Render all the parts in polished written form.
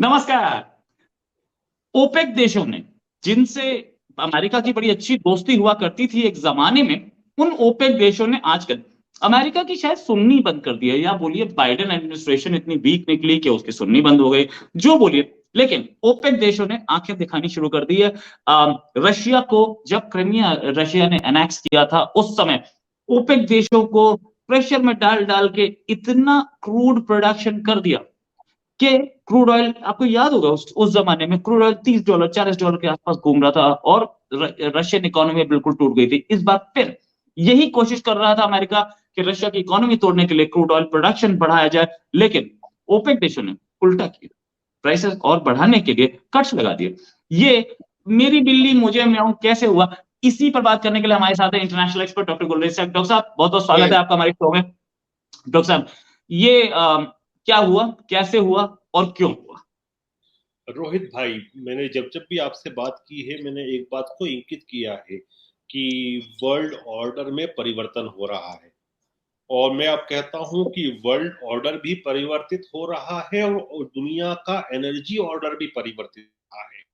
नमस्कार। ओपेक देशों ने, जिनसे अमेरिका की बड़ी अच्छी दोस्ती हुआ करती थी एक जमाने में, उन ओपेक देशों ने आजकल अमेरिका की शायद सुननी बंद कर दी है, या बोलिए बाइडेन एडमिनिस्ट्रेशन इतनी वीक निकली कि उसकी सुननी बंद हो गई, जो बोलिए। लेकिन ओपेक देशों ने आंखें दिखानी शुरू कर दी है। रशिया को, जब क्रिमिया रशिया ने एनेक्स किया था, उस समय ओपेक देशों को प्रेशर में डाल डाल के इतना क्रूड प्रोडक्शन कर दिया कि क्रूड ऑयल, आपको याद होगा उस जमाने में क्रूड ऑयल $30 $40 के आसपास घूम रहा था, और रशियन इकोनॉमी बिल्कुल टूट गई थी। इस बार फिर यही कोशिश कर रहा था अमेरिका कि रशिया की इकोनॉमी तोड़ने के लिए क्रूड ऑयल प्रोडक्शन बढ़ाया जाए, लेकिन ओपेक देशों ने उल्टा किया, प्राइसेस और बढ़ाने के लिए कट्स लगा दिए। ये मेरी बिल्ली मुझे म्याऊं कैसे हुआ, इसी पर बात करने के लिए हमारे साथ है इंटरनेशनल एक्सपर्ट डॉक्टर गुलरेज साहब। डॉक्टर साहब, बहुत बहुत स्वागत है आपका हमारे शो में। डॉक्टर साहब, ये क्या हुआ, कैसे हुआ और क्यों हुआ? रोहित भाई, मैंने जब जब भी आपसे बात की है, मैंने एक बात को इंगित किया है कि वर्ल्ड ऑर्डर में परिवर्तन हो रहा है। और मैं अब कहता हूं कि वर्ल्ड ऑर्डर भी परिवर्तित हो रहा है और दुनिया का एनर्जी ऑर्डर भी परिवर्तित हो रहा है।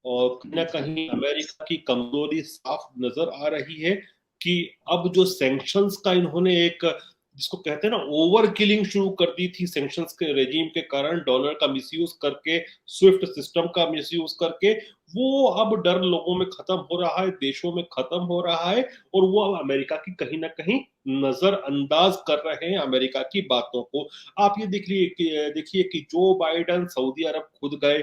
और कहीं ना कहीं अमेरिका की कमजोरी साफ नजर आ रही है कि अब जो सैंक्शंस का इन्होंने एक, जिसको कहते हैं ना, ओवर किलिंग शुरू कर दी थी सैंक्शंस के रेजीम के कारण, डॉलर का मिसयूज करके, स्विफ्ट सिस्टम का मिसयूज करके, वो अब डर लोगों में खत्म हो रहा है, देशों में खत्म हो रहा है। और वो अब अमेरिका की कहीं ना कहीं नजरअंदाज कर रहे हैं अमेरिका की बातों को। आप ये देखिए कि जो बाइडन सऊदी अरब खुद गए,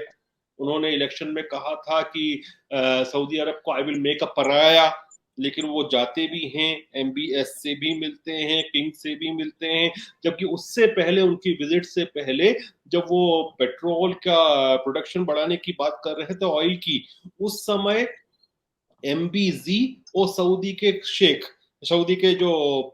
उन्होंने इलेक्शन में कहा था कि सऊदी अरब को आई विल मेक अ पराया, लेकिन वो जाते भी हैं, एमबीएस से भी मिलते हैं, किंग से भी मिलते हैं। जबकि उससे पहले, उनकी विजिट से पहले, जब वो पेट्रोल का प्रोडक्शन बढ़ाने की बात कर रहे थे, ऑयल की, उस समय एमबीजी और सऊदी के शेख, सऊदी के जो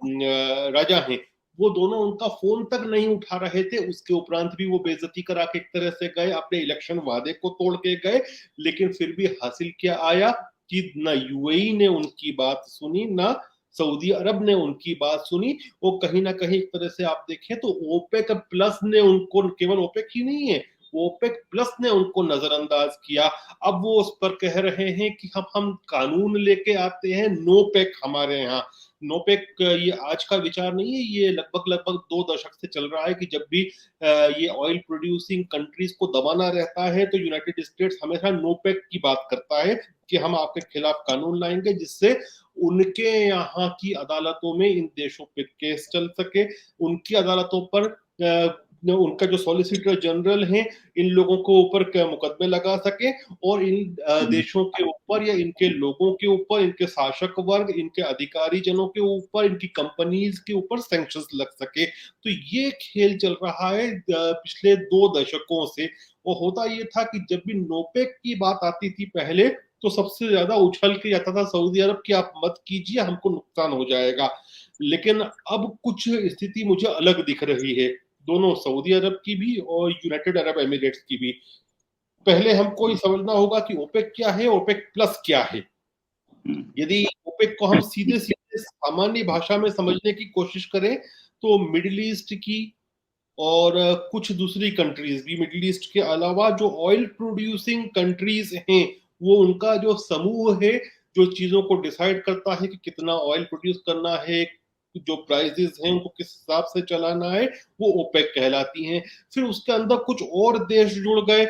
राजा हैं, वो दोनों उनका फोन तक नहीं उठा रहे थे। उसके उपरांत भी वो बेइज्जती करा के एक तरह से गए, अपने इलेक्शन वादे को तोड़ के गए। लेकिन फिर भी हासिल क्या आया कि ना यूएई ने उनकी बात सुनी, ना सऊदी अरब ने उनकी बात सुनी। वो कहीं ना कहीं एक तरह से आप देखें तो ओपेक प्लस ने उनको, केवल ओपेक ही नहीं है, ओपेक प्लस ने उनको नजरअंदाज किया। अब वो उस पर कह रहे हैं कि हम कानून लेके आते हैं, नो पैक हमारे यहाँ। नो पैक ये आज का विचार नहीं है, ये लगभग लगभग 2 दशक से चल रहा है कि जब भी ये ऑयल प्रोड्यूसिंग कंट्रीज को दबाना रहता है तो यूनाइटेड स्टेट्स हमेशा नो पैक की बात करता है कि हम आपके खिलाफ कानून लाएंगे, जिससे उनके यहाँ की अदालतों में इन देशों पे केस चल सके, उनकी अदालतों पर उनका जो सॉलिसिटर जनरल हैं, इन लोगों को ऊपर मुकदमे लगा सके, और इन देशों के ऊपर या इनके लोगों के ऊपर, इनके शासक वर्ग, इनके अधिकारी जनों के ऊपर, इनकी कंपनीज के ऊपर सैंक्शंस लग सके। तो ये खेल चल रहा है पिछले 2 दशकों से। और होता ये था कि जब भी नोपेक की बात आती थी पहले, तो सबसे ज्यादा उछल के जाता था सऊदी अरब की, आप मत कीजिए, हमको नुकसान हो जाएगा। लेकिन अब कुछ स्थिति मुझे अलग दिख रही है, दोनों, सऊदी अरब की भी और यूनाइटेड अरब एमिरेट्स की भी। पहले हमको ये समझना होगा कि ओपेक क्या है, ओपेक प्लस क्या है। यदि ओपेक को हम सीधे सीधे सामान्य भाषा में समझने की कोशिश करें, तो मिडिल ईस्ट की और कुछ दूसरी कंट्रीज भी, मिडिल ईस्ट के अलावा जो ऑयल प्रोड्यूसिंग कंट्रीज हैं, वो उनका जो समूह है, जो चीजों को डिसाइड करता है कि कितना ऑयल प्रोड्यूस करना है, जो प्राइसेस हैं उनको किस हिसाब से चलाना है, वो ओपेक कहलाती हैं। फिर उसके अंदर कुछ और देश जुड़ गए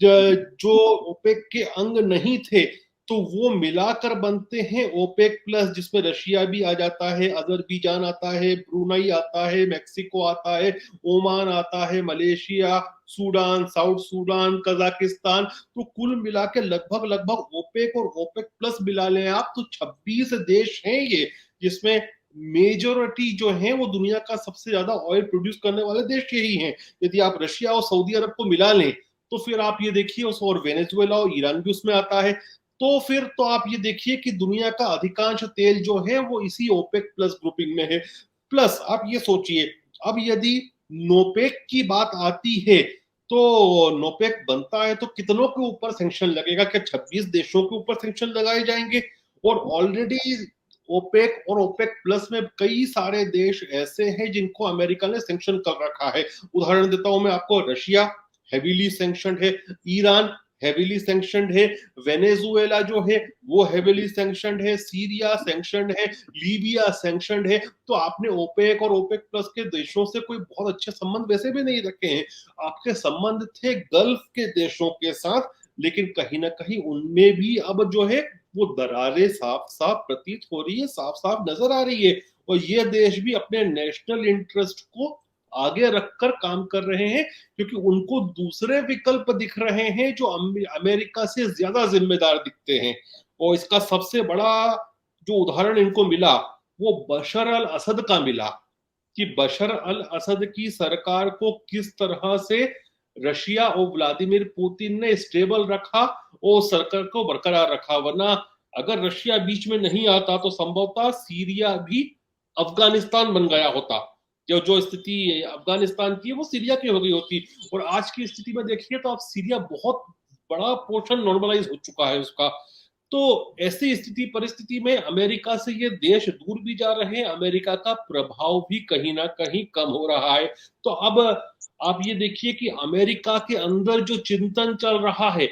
जो ओपेक के अंग नहीं थे, तो वो मिलाकर बनते हैं ओपेक प्लस, जिसमें रशिया भी आ जाता है, अजरबैजान आता है, ब्रुनई आता है, मेक्सिको आता है, ओमान आता है, Malaysia, Sudan, south Sudan, Kazakhstan. तो कुल मिला के लगभग लगभग ओपेक और ओपेक प्लस मिला लें आप तो 26 देश हैं ये, जिसमें मेजोरिटी जो है वो दुनिया का सबसे ज्यादा ऑयल प्रोड्यूस करने वाले देश यही हैं। यदि आप रशिया और सऊदी अरब को मिला लें, तो फिर आप ये देखिए, और वेनेजुएला और ईरान भी उसमें आता है। तो फिर तो आप ये देखिए कि दुनिया का अधिकांश तेल जो है वो इसी ओपेक प्लस ग्रुपिंग में है। प्लस आप ये सोचिए, अब यदि नोपेक की बात आती है, तो नोपेक बनता है तो कितनों के ऊपर सैंक्शन लगेगा? क्या 26 देशों के ऊपर सैंक्शन लगाए जाएंगे? और ऑलरेडी ओपेक और ओपेक प्लस में कई सारे देश ऐसे हैं जिनको अमेरिका ने सैंक्शन कर रखा है। उदाहरण देता हूं मैं आपको, रशिया, हेवीली सैंक्शनड है, ईरान हेवीली सैंक्शनड है, वेनेजुएला जो है वो हेवीली सैंक्शनड है, सीरिया सैंक्शनड है, लीबिया सैंक्शनड है। तो आपने ओपेक और ओपेक प्लस के देशों से कोई बहुत अच्छे संबंध वैसे भी नहीं रखे हैं, आपके संबंध थे गल्फ के देशों के साथ, लेकिन कहीं ना कहीं उनमें भी अब जो है वो दरारें साफ साफ प्रतीत हो रही है, साफ साफ नजर आ रही है। और ये देश भी अपने नेशनल इंटरेस्ट को आगे रखकर काम कर रहे हैं, क्योंकि उनको दूसरे विकल्प दिख रहे हैं जो अमेरिका से ज्यादा जिम्मेदार दिखते हैं। और इसका सबसे बड़ा जो उदाहरण इनको मिला वो बशर अल असद का मिला, कि बशर अल असद की सरकार को किस तरह से रशिया और व्लादिमीर पुतिन ने स्टेबल रखा और सरकार को बरकरार रखा। वरना अगर रशिया बीच में नहीं आता तो संभवतः सीरिया भी अफगानिस्तान बन गया होता। जो जो स्थिति अफगानिस्तान की है वो सीरिया की हो गई होती। और आज की स्थिति में देखिए तो अब सीरिया बहुत बड़ा पोर्शन नॉर्मलाइज हो चुका है उसका। तो ऐसी स्थिति परिस्थिति में अमेरिका से ये देश दूर भी जा रहे हैं, अमेरिका का प्रभाव भी कहीं ना कहीं कम हो रहा है। तो अब आप ये देखिए कि अमेरिका के अंदर जो चिंतन चल रहा है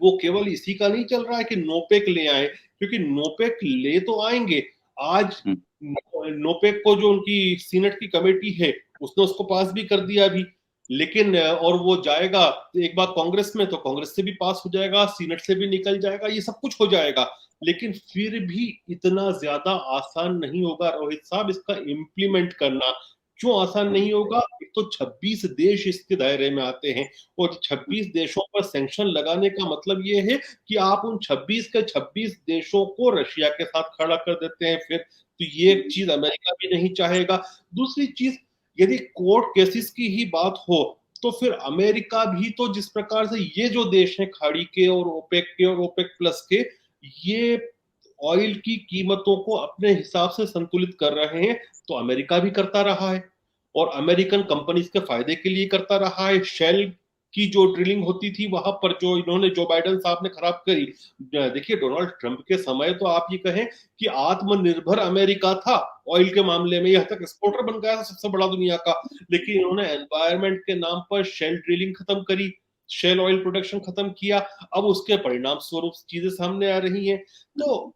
वो केवल इसी का नहीं चल रहा है कि नोपेक ले आए, क्योंकि नोपेक ले तो आएंगे। आज नोपेक को जो उनकी सीनेट की कमेटी है उसने उसको पास भी कर दिया अभी, लेकिन और वो जाएगा एक बार कांग्रेस में, तो कांग्रेस से भी पास हो जाएगा, सीनेट से भी निकल जाएगा, ये सब कुछ हो जाएगा। लेकिन फिर भी इतना ज्यादा आसान नहीं होगा रोहित साहब इसका इम्प्लीमेंट करना। क्यों आसान नहीं होगा? एक तो 26 देश इसके दायरे में आते हैं, और 26 देशों पर सैंक्शन लगाने का मतलब ये है कि आप उन 26 के 26 देशों को रशिया के साथ खड़ा कर देते हैं फिर। तो ये चीज अमेरिका भी नहीं चाहेगा। दूसरी चीज, यदि कोर्ट केसेस की ही बात हो तो फिर अमेरिका भी तो जिस प्रकार से ये जो देश हैं खाड़ी के और ओपेक प्लस के, ये ऑयल की कीमतों को अपने हिसाब से संतुलित कर रहे हैं, तो अमेरिका भी करता रहा है और अमेरिकन कंपनीज के फायदे के लिए करता रहा है। शेल की जो ड्रिलिंग होती थी वहां पर जो इन्होंने जो बाइडेन साहब ने खराब करी, देखिए डोनाल्ड ट्रंप के समय तो आप ये कहें कि आत्मनिर्भर अमेरिका था ऑयल के मामले में, यहां तक एक्सपोर्टर बन गया था सबसे बड़ा दुनिया का। लेकिन इन्होंने एनवायरमेंट के नाम पर शेल ड्रिलिंग खत्म करी, शेल ऑयल प्रोडक्शन खत्म किया। अब उसके परिणाम स्वरूप चीजें सामने आ रही हैं। तो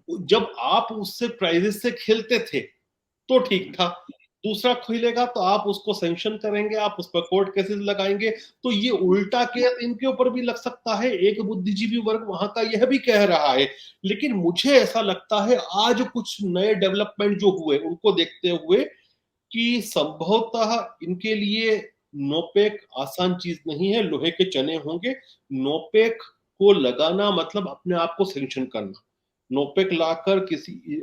जब आप उससे प्राइजेस से खेलते थे तो ठीक था, दूसरा खेलेगा तो आप उसको सैंक्शन करेंगे, आप उस पर कोर्ट केसेस लगाएंगे, तो ये उल्टा केस इनके ऊपर भी लग सकता है। एक बुद्धिजीवी वर्ग वहां का यह भी कह रहा है। लेकिन मुझे ऐसा लगता है आज कुछ नए डेवलपमेंट जो हुए उनको देखते हुए कि संभवतः इनके लिए नोपेक आसान चीज नहीं है, लोहे के चने होंगे। नोपेक को लगाना मतलब अपने आप को सैंक्शन करना। नोपेक लाकर किसी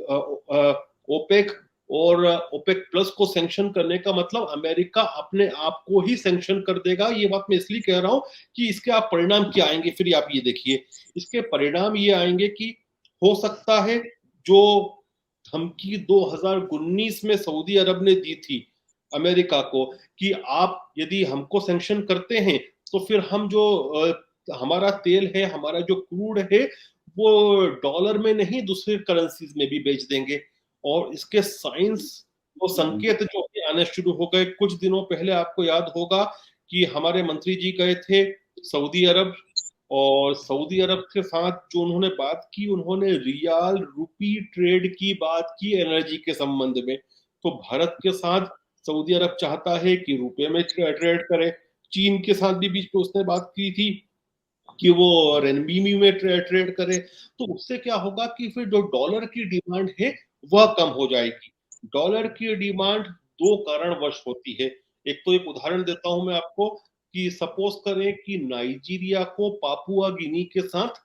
ओपेक और ओपेक प्लस को सैंक्शन करने का मतलब अमेरिका अपने आप को ही सैंक्शन कर देगा। ये बात मैं इसलिए कह रहा हूं कि इसके आप परिणाम क्या आएंगे फिर आप ये देखिए। इसके परिणाम ये आएंगे कि हो सकता है जो धमकी 2019 में सऊदी अरब ने दी थी अमेरिका को कि आप यदि हमको सैंक्शन करते हैं तो फिर हम जो हमारा तेल है, हमारा जो क्रूड है वो डॉलर में नहीं दूसरे करेंसीज में भी बेच देंगे। और इसके साइंस वो संकेत जो आने शुरू हो गए। कुछ दिनों पहले आपको याद होगा कि हमारे मंत्री जी गए थे सऊदी अरब, और सऊदी अरब के साथ जो उन्होंने बात की, उन्होंने रियाल रूपी ट्रेड की बात की एनर्जी के संबंध में। तो भारत के साथ सऊदी अरब चाहता है कि रुपए में ट्रेड करे। चीन के साथ भी बीच में उसने बात की थी कि वो रेनबीमी में ट्रेड करे। तो उससे क्या होगा कि फिर जो डॉलर की डिमांड है वह कम हो जाएगी। डॉलर की डिमांड दो कारणवश होती है। एक तो एक उदाहरण देता हूं मैं आपको कि सपोज करें कि नाइजीरिया को पापुआ गिनी के साथ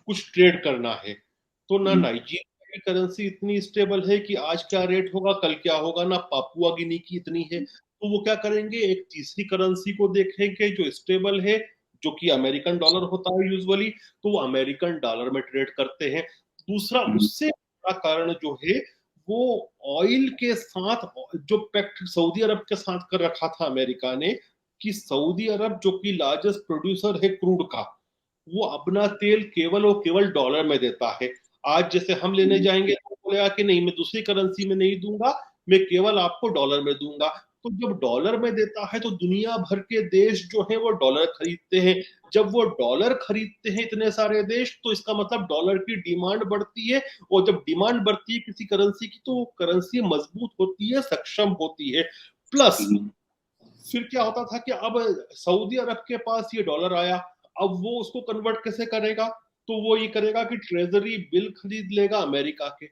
कुछ ट्रेड करना है, तो ना नाइजीरिया की करेंसी इतनी स्टेबल है कि आज क्या रेट होगा कल क्या होगा, ना पापुआ गिनी की इतनी है। तो वो क्या करेंगे, एक तीसरी करेंसी को देखेंगे जो स्टेबल है, जो कि अमेरिकन डॉलर होता है यूजुअली, तो वो अमेरिकन डॉलर में ट्रेड करते हैं। दूसरा उससे बड़ा कारण जो है वो ऑयल के साथ जो पैक्ट सऊदी अरब के साथ कर रखा था अमेरिका ने, कि सऊदी अरब जो कि लार्जेस्ट प्रोड्यूसर है क्रूड का, वो अपना तेल केवल और केवल डॉलर में देता है। आज जैसे हम लेने जाएंगे तो बोलेगा कि नहीं मैं दूसरी करेंसी में नहीं दूंगा, मैं केवल आपको डॉलर में दूंगा। तो जब डॉलर में देता है तो दुनिया भर के देश जो है वो डॉलर खरीदते हैं। जब वो डॉलर खरीदते हैं इतने सारे देश, तो इसका मतलब डॉलर की डिमांड बढ़ती है, और जब डिमांड बढ़ती है किसी करेंसी की तो करेंसी मजबूत होती है, सक्षम होती है। प्लस फिर क्या होता था कि अब सऊदी अरब के पास ये डॉलर आया, अब वो उसको कन्वर्ट कैसे करेगा? तो वो ये करेगा कि ट्रेजरी बिल खरीद लेगा अमेरिका के।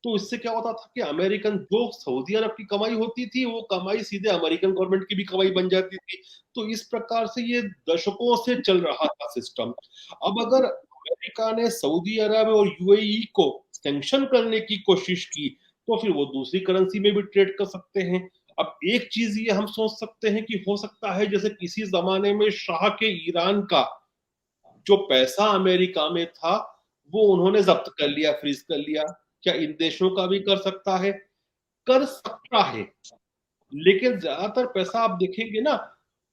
तो इससे क्या होता था कि अमेरिकन, जो सऊदी अरब की कमाई होती थी वो कमाई सीधे अमेरिकन गवर्नमेंट की भी कमाई बन जाती थी। तो इस प्रकार से ये दशकों से चल रहा था सिस्टम। अब अगर अमेरिका ने सऊदी अरब और यूएई को सैंक्शन करने की कोशिश की, तो फिर वो दूसरी करेंसी में भी ट्रेड कर सकते हैं। अब एक चीज ये हम सोच सकते हैं कि हो सकता है जैसे किसी जमाने में शाह के ईरान का जो पैसा अमेरिका में था वो उन्होंने जब्त कर लिया, फ्रीज कर लिया। क्या इन देशों का भी कर सकता है? कर सकता है, लेकिन ज्यादातर पैसा आप देखेंगे ना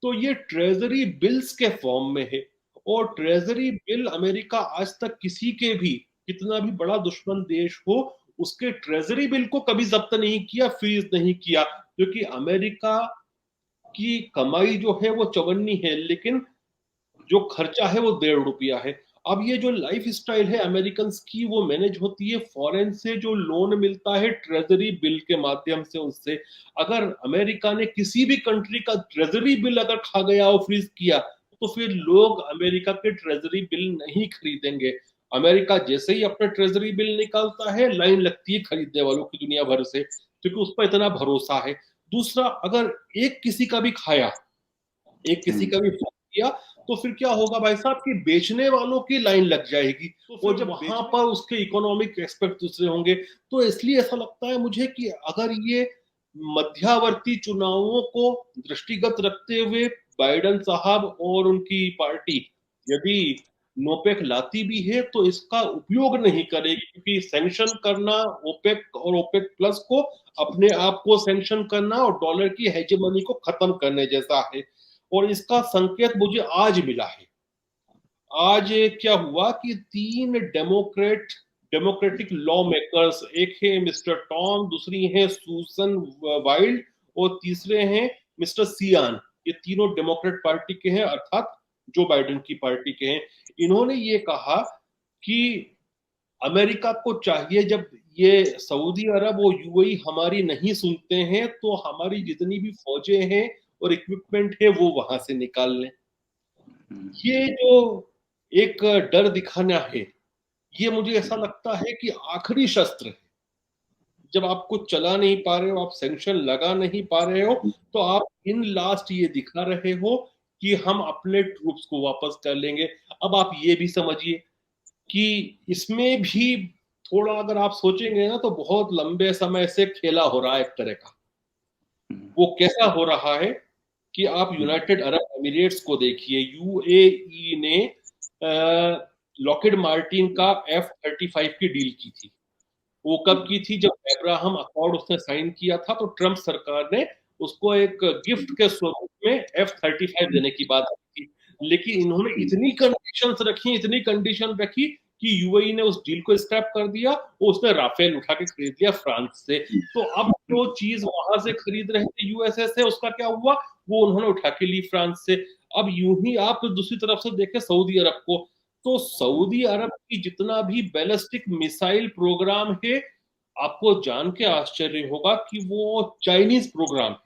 तो ये ट्रेजरी बिल्स के फॉर्म में है। और ट्रेजरी बिल अमेरिका आज तक किसी के भी, कितना भी बड़ा दुश्मन देश हो, उसके ट्रेजरी बिल को कभी जब्त नहीं किया, फ्रीज नहीं किया, क्योंकि अमेरिका की कमाई जो है वो चवन्नी है, लेकिन जो खर्चा है वो ₹1.5 है। अब ये जो लाइफ स्टाइल है अमेरिकन की वो मैनेज होती है फॉरेन से जो लोन मिलता है ट्रेजरी बिल के माध्यम से उससे। अगर अमेरिका ने किसी भी कंट्री का ट्रेजरी बिल अगर खा गया और फ्रीज किया, तो फिर लोग अमेरिका के ट्रेजरी बिल नहीं खरीदेंगे। अमेरिका जैसे ही अपना ट्रेजरी बिल निकालता है, लाइन लगती है खरीदने वालों की दुनिया भर से, क्योंकि उस पर इतना भरोसा है। दूसरा, अगर एक किसी का भी खाया, एक किसी का भी किया, तो फिर क्या होगा भाई साहब कि बेचने वालों की लाइन लग जाएगी, तो जब वहां पर उसके इकोनॉमिक एस्पेक्ट दूसरे होंगे। तो इसलिए ऐसा लगता है मुझे कि अगर ये मध्यावर्ती चुनावों को दृष्टिगत रखते हुए बाइडेन साहब और उनकी पार्टी यदि नोपेक लाती भी है तो इसका उपयोग नहीं करेगी, क्योंकि सैंक्शन करना ओपेक और ओपेक प्लस को, अपने आप को सैंक्शन करना और डॉलर की हेजेमनी को खत्म करने जैसा है। और इसका संकेत मुझे आज मिला है। आज क्या हुआ कि 3 डेमोक्रेटिक लॉ मेकर्स, एक है मिस्टर टॉम, दूसरी है सूसन वाइल्ड, और तीसरे हैं मिस्टर सियान। ये तीनों डेमोक्रेट पार्टी के हैं, अर्थात जो बाइडेन की पार्टी के हैं। इन्होंने ये कहा कि अमेरिका को चाहिए, जब ये सऊदी अरब और यूएई हमारी नहीं सुनते हैं, तो हमारी जितनी भी फौजें हैं और इक्विपमेंट है वो वहां से निकाल लें। ये जो एक डर दिखाना है, ये मुझे ऐसा लगता है कि आखिरी शस्त्र है। जब आप कुछ चला नहीं पा रहे हो, आप सैंक्शन लगा नहीं पा रहे हो, तो आप इन लास्ट ये दिखा रहे हो कि हम अपने ट्रूप्स को वापस कर लेंगे। अब आप ये भी समझिए कि इसमें भी थोड़ा अगर आप सोचेंगे ना तो बहुत लंबे समय से खेला हो रहा है एक तरह का। वो कैसा हो रहा है कि आप यूनाइटेड अरब एमिरेट्स को देखिए। यूएई ने लॉकहीड मार्टिन का F-35 की डील की थी। वो कब की थी? जब अब्राहम अकॉर्ड उसने साइन किया था, तो ट्रंप सरकार ने उसको एक गिफ्ट के स्वरूप में F-35 देने की बात की थी। लेकिन इन्होंने इतनी कंडीशन रखी कि यूएई ने उस डील को स्क्रैप कर दिया, और उसने राफेल उठा के खरीद लिया फ्रांस से। तो अब जो चीज वहां से खरीद रहे थे यूएसए से, उसका क्या हुआ? वो उन्होंने उठा के ली फ्रांस से। अब यूं ही आप दूसरी तरफ से देखें सऊदी अरब को, तो सऊदी अरब की जितना भी बैलिस्टिक मिसाइल प्रोग्राम है, आपको जान के आश्चर्य होगा कि वो चाइनीज प्रोग्राम है।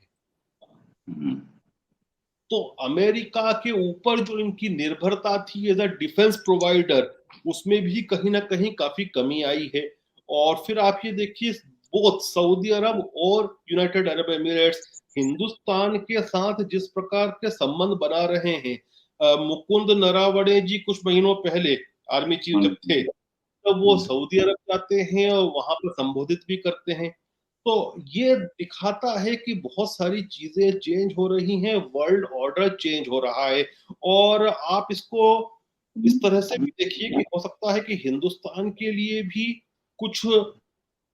तो अमेरिका के ऊपर जो इनकी निर्भरता थी एज अ डिफेंस प्रोवाइडर, उसमें भी कहीं ना कहीं काफी कमी आई है। और फिर आप ये देखिए, बोथ सऊदी अरब और यूनाइटेड अरब एमिरेट्स हिंदुस्तान के साथ जिस प्रकार के संबंध बना रहे हैं। मुकुंद नरावणे जी कुछ महीनों पहले आर्मी चीफ जब थे, तब वो सऊदी अरब जाते हैं और वहां पर संबोधित भी करते हैं। तो ये दिखाता है कि बहुत सारी चीजें चेंज हो रही हैं, वर्ल्ड ऑर्डर चेंज हो रहा है। और आप इसको इस तरह से भी देखिए कि हो सकता है कि हिंदुस्तान के लिए भी कुछ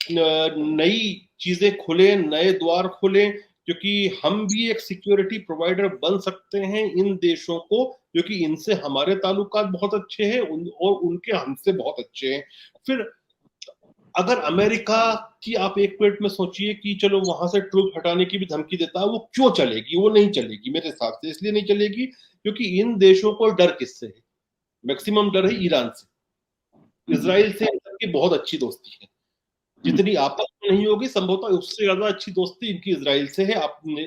नई चीजें खुले, नए द्वार खुले, क्योंकि हम भी एक सिक्योरिटी प्रोवाइडर बन सकते हैं इन देशों को, क्योंकि इनसे हमारे ताल्लुकात बहुत अच्छे हैं और उनके हमसे बहुत अच्छे हैं। फिर अगर अमेरिका की आप एक मिनट में सोचिए कि चलो वहां से ट्रूप हटाने की भी धमकी देता है, वो क्यों चलेगी? वो नहीं चलेगी मेरे हिसाब से। इसलिए नहीं चलेगी क्योंकि इन देशों को डर किससे है? मैक्सिमम डर है ईरान से। इसराइल से इनकी बहुत अच्छी दोस्ती है, जितनी आपस में नहीं होगी संभवतः उससे ज्यादा अच्छी दोस्ती इनकी इसराइल से है,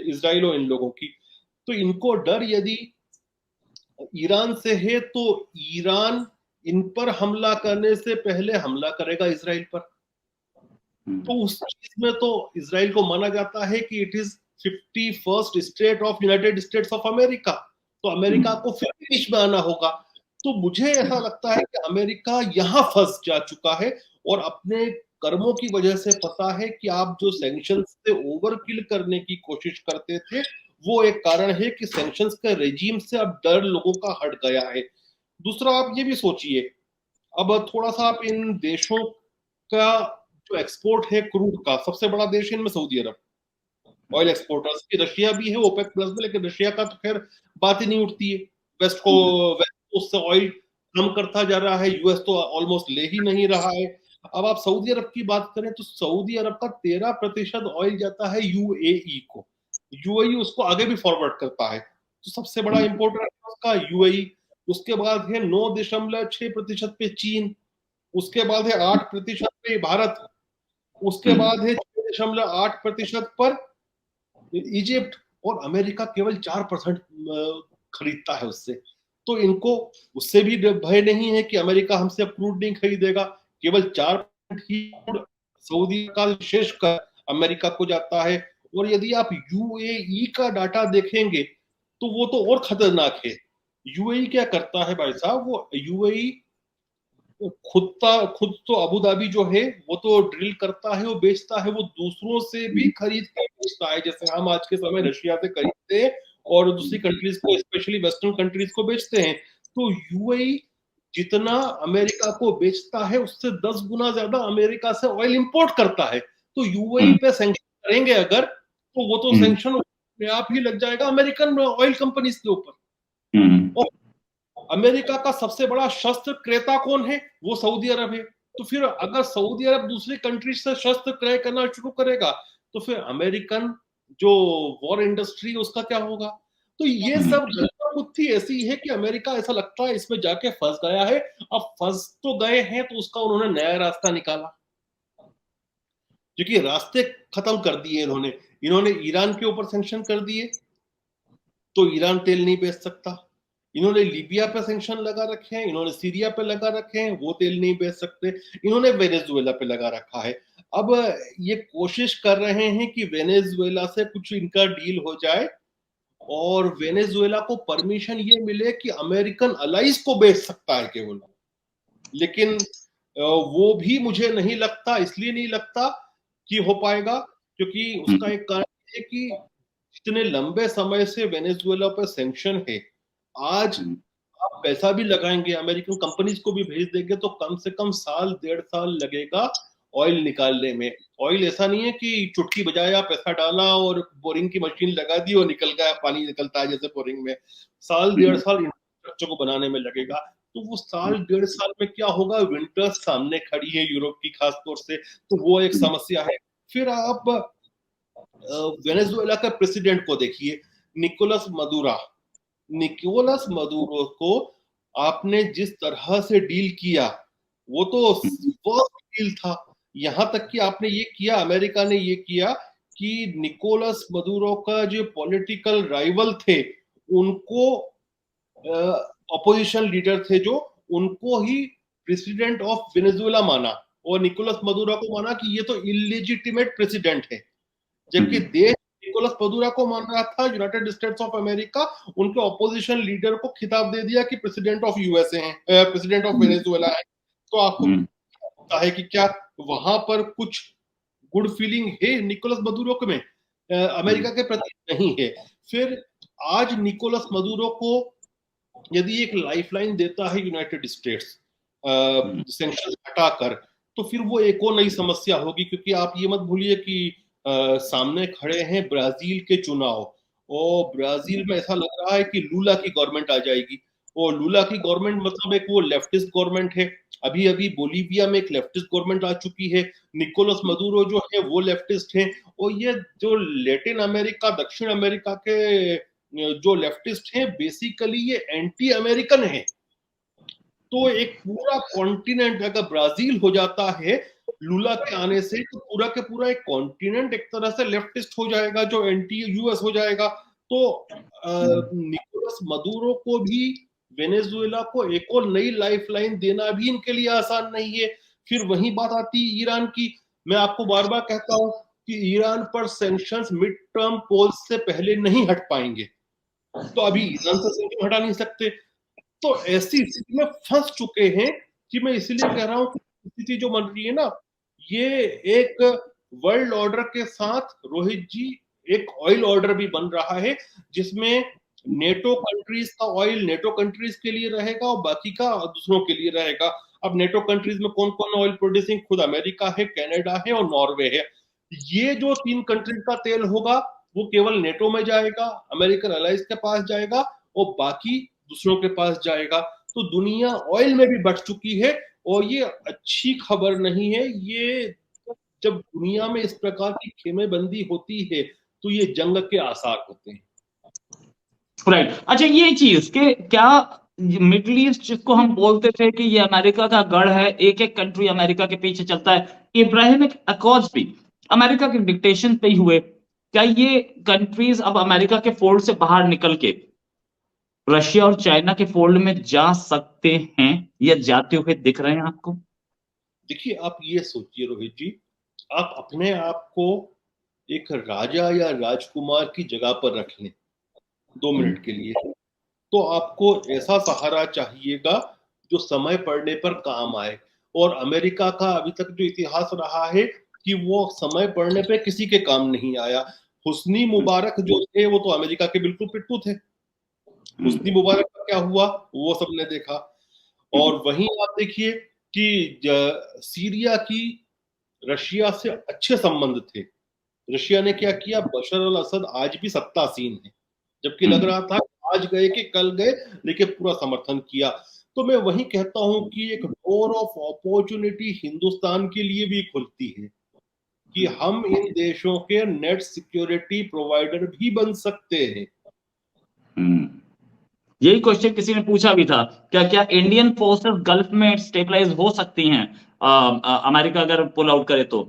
इसराइल और इन लोगों की। तो इनको डर यदि ईरान से है तो ईरान इन पर हमला करने से पहले हमला करेगा इसराइल पर। तो उस चीज में तो इसराइल को माना जाता है कि it is 51st state of United states of America, तो अमेरिका को फिर भी बीच में आना होगा। तो मुझे ऐसा लगता है कि अमेरिका यहां फंस जा चुका है और अपने कर्मों की वजह से फंसा है कि आप जो सैंक्शंस से ओवरकिल करने की कोशिश करते थे, वो एक कारण है कि सैंक्शंस के रेजीम से अब डर लोगों का हट गया है। दूसरा आप ये भी सोचिए, अब थोड़ा सा आप इन देशों का जो एक्सपोर्ट है क्रूड का, सबसे बड़ा देश है इनमें सऊदी अरब, ऑयल एक्सपोर्टर्स की। रशिया भी है ओपेक प्लस में, लेकिन रशिया का तो खैर बात ही नहीं उठती है। वेस्ट को उससे ऑयल कम करता जा रहा है, यूएस तो ऑलमोस्ट ले ही नहीं रहा है। अब आप सऊदी अरब की बात करें तो सऊदी अरब का 13% ऑयल जाता है यूएई को, यूएई उसको आगे भी फॉरवर्ड करता है, तो सबसे बड़ा इंपोर्टर है उसका यूएई। उसके बाद है 9.6% पे चीन, उसके बाद है 8% पे भारत, उसके बाद है 6.8% पर इजिप्ट, और अमेरिका केवल 4% खरीदता है उससे। तो इनको उससे भी भय नहीं है कि अमेरिका हमसे अब क्रूड नहीं खरीदेगा, केवल 4% ही सऊदी का शेष का अमेरिका को जाता है। और यदि आप यूएई का डाटा देखेंगे तो वो तो और खतरनाक है। यूएई क्या करता है भाई साहब, वो यूएई खुद तो अबू धाबी जो है वो तो ड्रिल करता है, वो बेचता है, वो दूसरों से भी खरीद कर बेचता है, जैसे हम आज के समय रशिया से खरीदते हैं और दूसरी कंट्रीज को, स्पेशली वेस्टर्न कंट्रीज को बेचते हैं। तो यूएई जितना अमेरिका को बेचता है उससे 10 गुना ज्यादा अमेरिका से ऑयल इंपोर्ट करता है। तो यूएई पे सैंक्शन करेंगे अगर, तो वो तो सैंक्शन अपने आप ही लग जाएगा अमेरिकन ऑयल कंपनीज के ऊपर। और अमेरिका का सबसे बड़ा शस्त्र क्रेता कौन है? वो सऊदी अरब है। तो फिर अगर सऊदी अरब दूसरी कंट्री से शस्त्र क्रय करना शुरू करेगा तो फिर अमेरिकन जो वॉर इंडस्ट्री उसका क्या होगा? तो ये सब गलती ऐसी है कि अमेरिका ऐसा लगता है इसमें जाके फंस गया है। अब फंस तो गए हैं तो उसका उन्होंने नया रास्ता निकाला, क्योंकि रास्ते खत्म कर दिए इन्होंने। इन्होंने ईरान के ऊपर सैंक्शन कर दिए तो ईरान तेल नहीं बेच सकता। इन्होंने लीबिया पे सैंक्शन लगा रखे हैं, इन्होंने सीरिया पे लगा रखे हैं, वो तेल नहीं बेच सकते। इन्होंने वेनेजुएला पे लगा रखा है। अब ये कोशिश कर रहे हैं कि वेनेजुएला से कुछ इनका डील हो जाए और वेनेजुएला को परमिशन ये मिले कि अमेरिकन अलाइज को बेच सकता है केवल। लेकिन वो भी मुझे नहीं लगता, इसलिए नहीं लगता कि हो पाएगा क्योंकि उसका एक कारण है कि इतने लंबे समय से वेनेजुएला पर सैंक्शन है। आज आप पैसा भी लगाएंगे, अमेरिकन कंपनीज को भी भेज देंगे तो कम से कम साल 1.5 साल लगेगा ऑयल निकालने में। ऑयल ऐसा नहीं है कि चुटकी बजाया, पैसा डाला और बोरिंग की मशीन लगा दी और निकल गया, पानी निकलता है जैसे बोरिंग में। साल 1.5 साल इंफ्रास्ट्रक्चर को बनाने में लगेगा। तो वो साल 1.5 साल में क्या होगा? विंटर्स सामने खड़ी है यूरोप की खासतौर से, तो वो एक समस्या है। फिर आप वेनेजुएला के प्रेसिडेंट को देखिए, निकोलस मदुरा। निकोलस मदुरो को आपने जिस तरह से डील किया वो तो वर्स्ट डील था। यहां तक कि आपने ये किया, अमेरिका ने ये किया कि निकोलस मदुरो का जो पॉलिटिकल राइवल थे उनको, अपोजिशन लीडर थे जो, उनको ही प्रेसिडेंट ऑफ वेनेजुएला माना और निकोलस मदुरो को माना कि ये तो इलिजिटिमेट प्रेसिडेंट है। जबकि देश निकोलस मदुरो को मान रहा था यूनाइटेड स्टेट्स ऑफ अमेरिका, उनके ऑपोजिशन लीडर को खिताब दे दिया कि प्रेसिडेंट ऑफ यूएसए हैं, प्रेसिडेंट ऑफ वेनेजुएला है। तो आपको पता है कि क्या वहां पर कुछ गुड फीलिंग है निकोलस मदुरो में? अमेरिका के प्रति नहीं है। फिर आज निकोलस मदुरो को यदि एक लाइफलाइन देता है यूनाइटेड स्टेट्स सैंक्शन हटाकर, तो फिर वो एक और नई समस्या होगी, क्योंकि आप ये मत भूलिए कि सामने खड़े हैं ब्राजील के चुनाव और ब्राजील में ऐसा लग रहा है कि लूला की गवर्नमेंट आ जाएगी और लूला की गवर्नमेंट मतलब एक वो लेफ्टिस्ट गवर्नमेंट है। अभी अभी बोलीविया में एक लेफ्टिस्ट गवर्नमेंट आ चुकी है। निकोलस मदुरो जो है वो लेफ्टिस्ट है। और ये जो लैटिन अमेरिका, दक्षिण अमेरिका के जो लेफ्टिस्ट हैं, बेसिकली ये एंटी अमेरिकन है। तो एक पूरा कॉन्टिनेंट अगर ब्राजील हो जाता है लूला के आने से, तो पूरा के पूरा एक कॉन्टिनेंट एक तरह से लेफ्टिस्ट हो जाएगा, जो एंटी यूएस हो जाएगा। तो निकोलस मदुरो को भी, वेनेजुएला को एक और नई लाइफलाइन देना भी इनके लिए आसान नहीं है। फिर वही बात आती है ईरान की। मैं आपको बार बार कहता हूं कि ईरान पर सैंक्शंस मिड टर्म पोल्स से पहले नहीं हट पाएंगे। तो अभी ईरान से सैंक्शन हटा नहीं सकते। तो ऐसी स्थिति में फंस चुके हैं कि मैं इसलिए कह रहा हूं कि स्थिति जो बन रही है ना, ये एक वर्ल्ड ऑर्डर के साथ, रोहित जी, एक ऑयल ऑर्डर भी बन रहा है, जिसमें नेटो कंट्रीज का ऑयल नेटो कंट्रीज के लिए रहेगा और बाकी का दूसरों के लिए रहेगा। अब नेटो कंट्रीज में कौन कौन ऑयल प्रोड्यूसिंग, खुद अमेरिका है, कनाडा है और नॉर्वे है। ये जो 3 कंट्रीज का तेल होगा वो केवल नेटो में जाएगा, अमेरिकन अलाइज के पास जाएगा और बाकी दूसरों के पास जाएगा। तो दुनिया ऑयल में भी बढ़ चुकी है और ये अच्छी खबर नहीं है। ये जब दुनिया में इस प्रकार की खेमेबंदी होती है तो ये जंग के आसार होते हैं। राइट। अच्छा, ये चीज के क्या मिडिल ईस्ट जिसको हम बोलते थे कि ये अमेरिका का गढ़ है, एक एक कंट्री अमेरिका के पीछे चलता है, इब्राहिमिक अकॉर्ड्स भी अमेरिका के डिक्टेशन पे ही हुए। क्या ये कंट्रीज अब अमेरिका के फोल्ड से बाहर निकल के रशिया और चाइना के फोल्ड में जा सकते हैं या जाते हुए दिख रहे हैं आपको? देखिए, आप ये सोचिए रोहित जी, आप अपने आप को एक राजा या राजकुमार की जगह पर रख लें 2 मिनट के लिए। तो आपको ऐसा सहारा चाहिएगा जो समय पड़ने पर काम आए। और अमेरिका का अभी तक जो इतिहास रहा है कि वो समय पड़ने पे किसी के काम नहीं आया। हुस्नी मुबारक जो थे वो तो अमेरिका के बिल्कुल पिट्ठू थे। हुस्नी मुबारक का क्या हुआ वो सबने देखा। और वहीं आप देखिए कि सीरिया की रशिया से अच्छे संबंध थे। रशिया ने क्या किया, बशर अल असद आज भी सत्तासीन है, जबकि लग रहा था आज गए कि कल गए, लेकिन पूरा समर्थन किया। तो मैं वही कहता हूं कि एक डोर ऑफ अपॉर्चुनिटी हिंदुस्तान के लिए भी खुलती है कि हम इन देशों के नेट सिक्योरिटी प्रोवाइडर भी बन सकते हैं। यही क्वेश्चन किसी ने पूछा भी था, क्या क्या इंडियन फोर्सेस गल्फ में स्टेबलाइज हो सकती हैं अमेरिका अगर पुल आउट करे तो?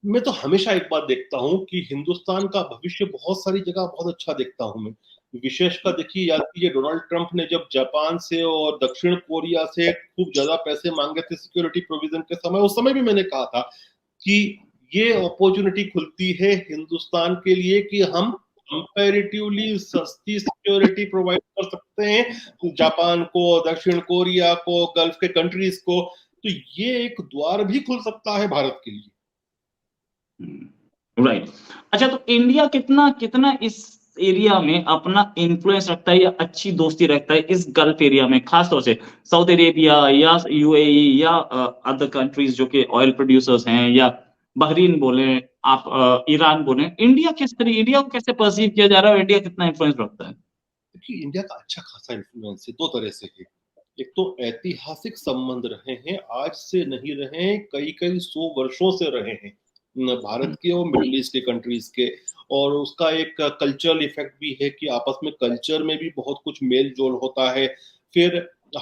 मैं तो हमेशा एक बात देखता हूं कि हिंदुस्तान का भविष्य बहुत सारी जगह बहुत अच्छा देखता हूं मैं। विशेषकर देखिए, याद कीजिए डोनाल्ड ट्रंप ने जब जापान से और दक्षिण कोरिया से खूब ज्यादा पैसे मांगे थे सिक्योरिटी प्रोविजन के समय, उस समय भी मैंने कहा था कि ये अपॉर्चुनिटी खुलती है हिंदुस्तान के लिए कि हम कंपैरेटिवली सस्ती सिक्योरिटी प्रोवाइड कर सकते हैं जापान को, दक्षिण कोरिया को, गल्फ के कंट्रीज को। तो ये एक द्वार भी खुल सकता है भारत के लिए। राइट। अच्छा, तो इंडिया कितना कितना इस एरिया में अपना इन्फ्लुएंस रखता है या अच्छी दोस्ती रखता है इस गल्फ एरिया में, खासतौर से साउथ अरेबिया या यूएई या अदर कंट्रीज जो कि ऑयल प्रोड्यूसर्स हैं, या बहरीन बोले आप, ईरान बोले, इंडिया को कैसे परसीव किया जा रहा है और इंडिया कितना इन्फ्लुएंस रखता है? क्योंकि इंडिया का अच्छा खासा इन्फ्लुएंस है, 2 तरह से है। एक तो ऐतिहासिक संबंध रहे हैं, आज से नहीं रहे हैं, कई कई 100 वर्षों से रहे हैं भारत के और मिडिल ईस्ट के कंट्रीज के। और उसका एक कल्चरल इफेक्ट भी है कि आपस में कल्चर में भी बहुत कुछ मेल जोल होता है। फिर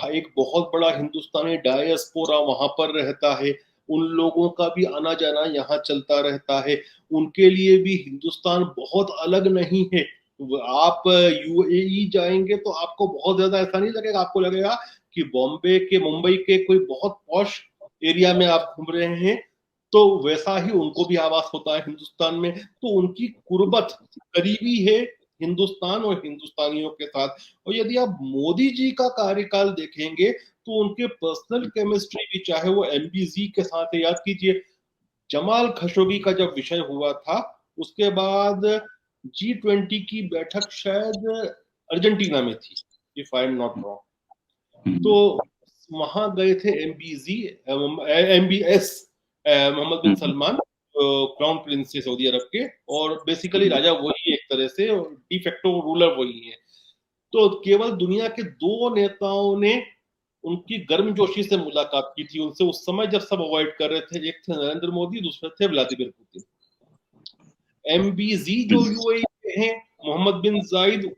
एक बहुत बड़ा हिंदुस्तानी डायस्पोरा वहां पर रहता है, उन लोगों का भी आना जाना यहाँ चलता रहता है। उनके लिए भी हिंदुस्तान बहुत अलग नहीं है। आप यूएई जाएंगे तो आपको बहुत ज्यादा ऐसा नहीं लगेगा, आपको लगेगा कि बॉम्बे के, मुंबई के कोई बहुत पॉश एरिया में आप घूम रहे हैं। तो वैसा ही उनको भी आवास होता है हिंदुस्तान में। तो उनकी कुर्बत करीबी है हिंदुस्तान और हिंदुस्तानियों के साथ। और यदि आप मोदी जी का कार्यकाल देखेंगे तो उनके पर्सनल केमिस्ट्री भी, चाहे वो एमबीजी के साथ है, याद कीजिए जमाल खशोगी का जब विषय हुआ था, उसके बाद G20 की बैठक शायद अर्जेंटीना में थी, if I am not wrong. तो वहां गए थे एमबीएस मोहम्मद बिन सलमान, क्राउन प्रिंस है सऊदी अरब के, और बेसिकली राजा वही एक तरह से, डिफेक्टो रूलर वही है। तो केवल दुनिया के 2 नेताओं ने उनकी गर्मजोशी से मुलाकात की थी उनसे उस समय जब सब अवॉइड कर रहे थे। एक थे नरेंद्र मोदी, दूसरे थे व्लादिमीर पुतिन। MBZ जो यूएई के हैं, मोहम्मद बिन जायद,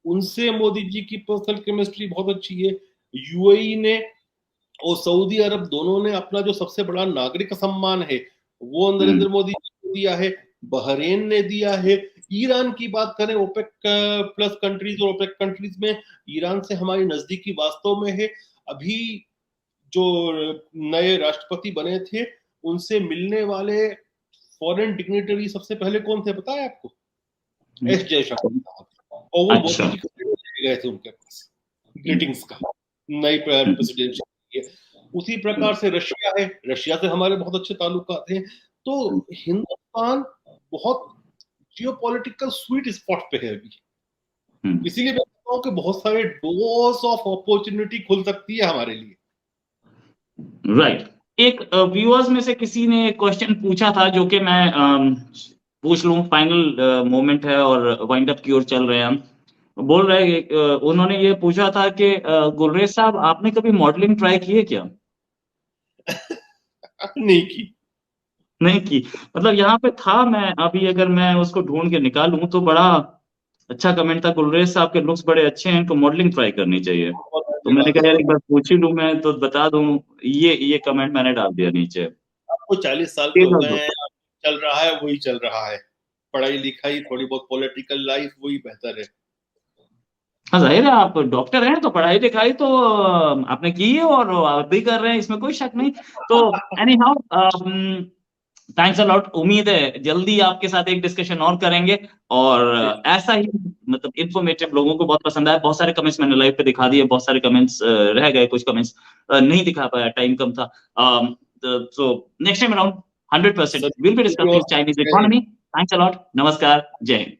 उनसे मोदी जी की पर्सनल केमिस्ट्री बहुत अच्छी है। यूएई ने और सऊदी अरब दोनों ने अपना जो सबसे बड़ा नागरिक सम्मान है वो नरेंद्र मोदी जी को दिया है। बहरीन ने दिया है। ईरान की बात करें, ओपेक प्लस कंट्रीज और ओपेक कंट्रीज में ईरान से हमारी नजदीकी वास्तव में है। अभी जो नए राष्ट्रपति बने थे उनसे मिलने वाले फॉरेन डिग्निटरी सबसे पहले कौन थे पता है आपको? एस जयशंकर। और वो अच्छा। मोदी जी को गए थे उनके पास ग्रीटिंग्स का, नई प्रेसिडेंशियल। उसी प्रकार से रशिया है, रशिया से हमारे बहुत अच्छे ताल्लुकात हैं। तो हिंदुस्तान बहुत जियोपॉलिटिकल स्वीट स्पॉट पे है अभी। इसीलिए मैं कहता हूँ कि बहुत सारे डोर्स ऑफ अपॉर्चुनिटी खुल सकती है हमारे लिए। राइट। एक व्यूअर्स में से किसी ने क्वेश्चन पूछा था जो कि मैं पूछ लूं, फाइनल मोमेंट है और वाइंड अप की ओर चल रहे हैं हम। बोल रहे हैं उन्होंने ये पूछा था कि गुलरेज साहब, आपने कभी मॉडलिंग ट्राई की है क्या? नहीं की। नहीं की। मतलब यहाँ पे था, मैं अभी अगर मैं उसको ढूंढ के निकालूं तो बड़ा अच्छा कमेंट था, गुलरेज साहब के लुक्स बड़े अच्छे हैं, इनको मॉडलिंग ट्राई करनी चाहिए। तो मैंने कहा यार एक बार पूछ ही लूं, मैं तो बता दूं। ये कमेंट मैंने डाल दिया नीचे। आपको 40 साल के ठीक हो है गए तो। हैं, चल रहा है वही चल रहा है। पढ़ाई लिखाई थोड़ी बहुत पॉलिटिकल लाइफ वही बेहतर है। हाँ जाहिर है, आप डॉक्टर हैं तो पढ़ाई लिखाई तो आपने की है और आप भी कर रहे हैं, इसमें कोई शक नहीं। तो any how, thanks a lot. उम्मीद है जल्दी आपके साथ एक डिस्कशन और करेंगे, और ऐसा ही मतलब इन्फॉर्मेटिव लोगों को बहुत पसंद आया। बहुत सारे कमेंट्स मैंने लाइव पे दिखा दिए, बहुत सारे कमेंट्स रह गए, कुछ कमेंट्स नहीं दिखा पाया, टाइम कम था। So next time around 100% will be discussing Chinese sir economy. Thanks a lot. नमस्कार। जय हिंद।